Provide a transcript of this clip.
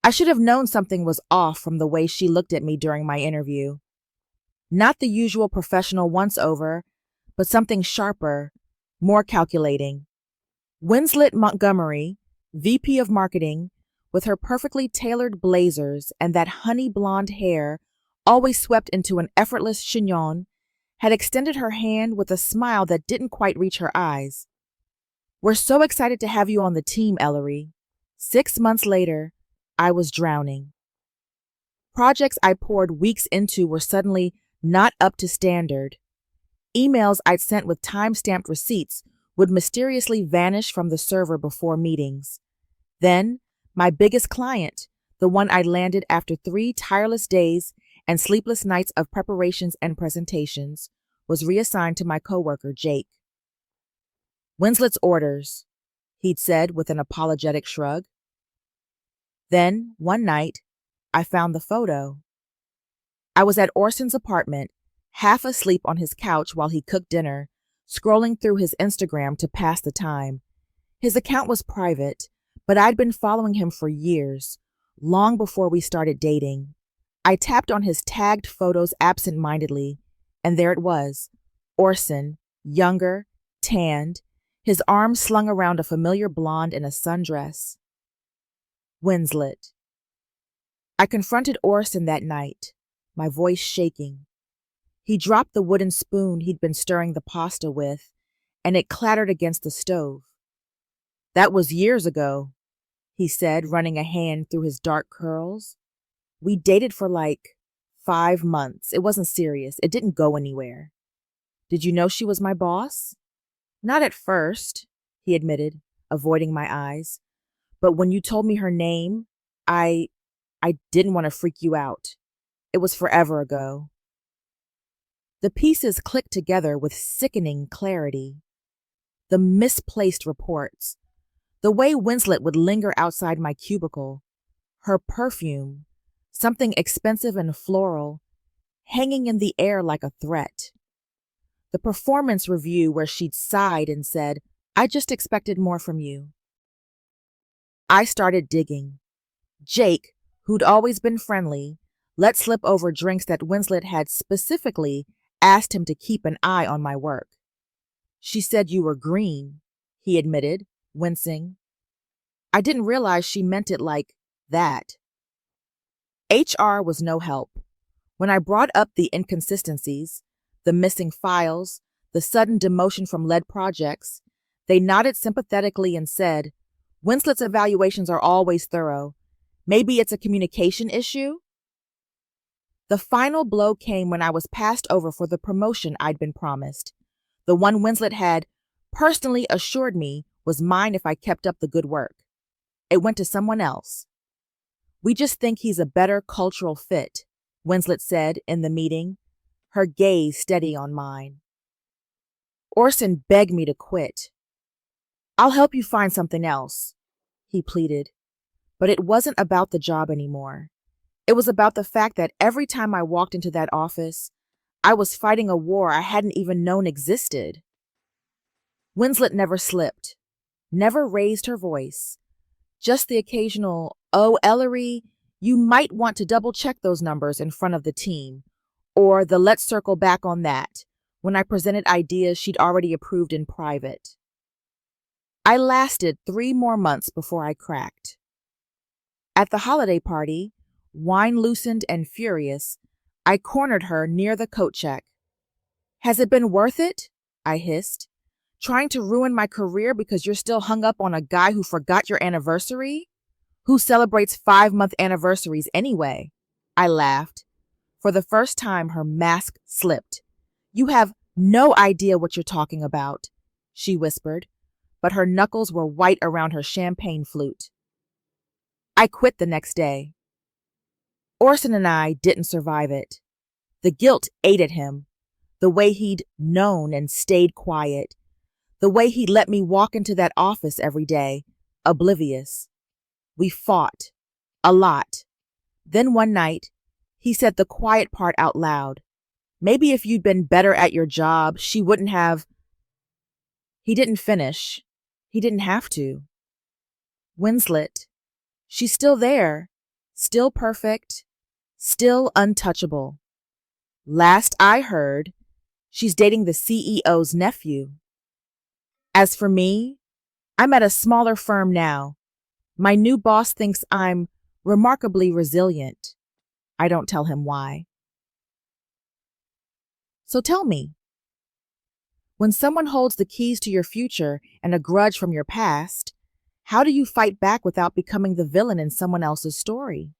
I should have known something was off from the way she looked at me during my interview. Not the usual professional once-over, but something sharper, more calculating. Winslet Montgomery, VP of Marketing, with her perfectly tailored blazers and that honey blonde hair always swept into an effortless chignon, had extended her hand with a smile that didn't quite reach her eyes. "We're so excited to have you on the team, Ellery." 6 months later, I was drowning. Projects I poured weeks into were suddenly not up to standard. Emails I'd sent with time-stamped receipts would mysteriously vanish from the server before meetings. Then, my biggest client, the one I landed after 3 tireless days and sleepless nights of preparations and presentations, was reassigned to my coworker, Jake. "Winslet's orders," he'd said with an apologetic shrug. Then, one night, I found the photo. I was at Orson's apartment, half asleep on his couch while he cooked dinner, scrolling through his Instagram to pass the time. His account was private, but I'd been following him for years, long before we started dating. I tapped on his tagged photos absent-mindedly, and there it was, Orson, younger, tanned, his arms slung around a familiar blonde in a sundress. Winslet. I confronted Orson that night, my voice shaking. He dropped the wooden spoon he'd been stirring the pasta with, and it clattered against the stove. "That was years ago," he said, running a hand through his dark curls. "We dated for like 5 months. It wasn't serious. It didn't go anywhere." "Did you know she was my boss?" "Not at first," he admitted, avoiding my eyes. "But when you told me her name, I didn't want to freak you out. It was forever ago." The pieces clicked together with sickening clarity. The misplaced reports, the way Winslet would linger outside my cubicle, her perfume, something expensive and floral, hanging in the air like a threat. The performance review where she'd sighed and said, "I just expected more from you." I started digging. Jake, who'd always been friendly, let slip over drinks that Winslet had specifically asked him to keep an eye on my work. "She said you were green," he admitted, wincing. I didn't realize she meant it like that. HR was no help. When I brought up the inconsistencies, the missing files, the sudden demotion from lead projects, they nodded sympathetically and said, "Winslet's evaluations are always thorough. Maybe it's a communication issue?" The final blow came when I was passed over for the promotion I'd been promised, the one Winslet had personally assured me was mine if I kept up the good work. It went to someone else. "We just think he's a better cultural fit," Winslet said in the meeting, her gaze steady on mine. Orson begged me to quit. "I'll help you find something else," he pleaded. But it wasn't about the job anymore. It was about the fact that every time I walked into that office, I was fighting a war I hadn't even known existed. Winslet never slipped, never raised her voice. Just the occasional, "Oh, Ellery, you might want to double-check those numbers in front of the team," or the "let's circle back on that," when I presented ideas she'd already approved in private. I lasted 3 more months before I cracked. At the holiday party, wine-loosened and furious, I cornered her near the coat check. "Has it been worth it?" I hissed. "Trying to ruin my career because you're still hung up on a guy who forgot your anniversary? Who celebrates 5-month anniversaries anyway?" I laughed. For the first time, her mask slipped. "You have no idea what you're talking about," she whispered, but her knuckles were white around her champagne flute. I quit the next day. Orson and I didn't survive it. The guilt ate at him, the way he'd known and stayed quiet, the way he'd let me walk into that office every day, oblivious. We fought, a lot. Then one night, he said the quiet part out loud. "Maybe if you'd been better at your job, she wouldn't have—" He didn't finish. He didn't have to. "Winslet, she's still there," Still perfect, still untouchable. Last I heard, she's dating the CEO's nephew. As for me, I'm at a smaller firm now. My new boss thinks I'm remarkably resilient. I don't tell him why. So tell me, when someone holds the keys to your future and a grudge from your past, how do you fight back without becoming the villain in someone else's story?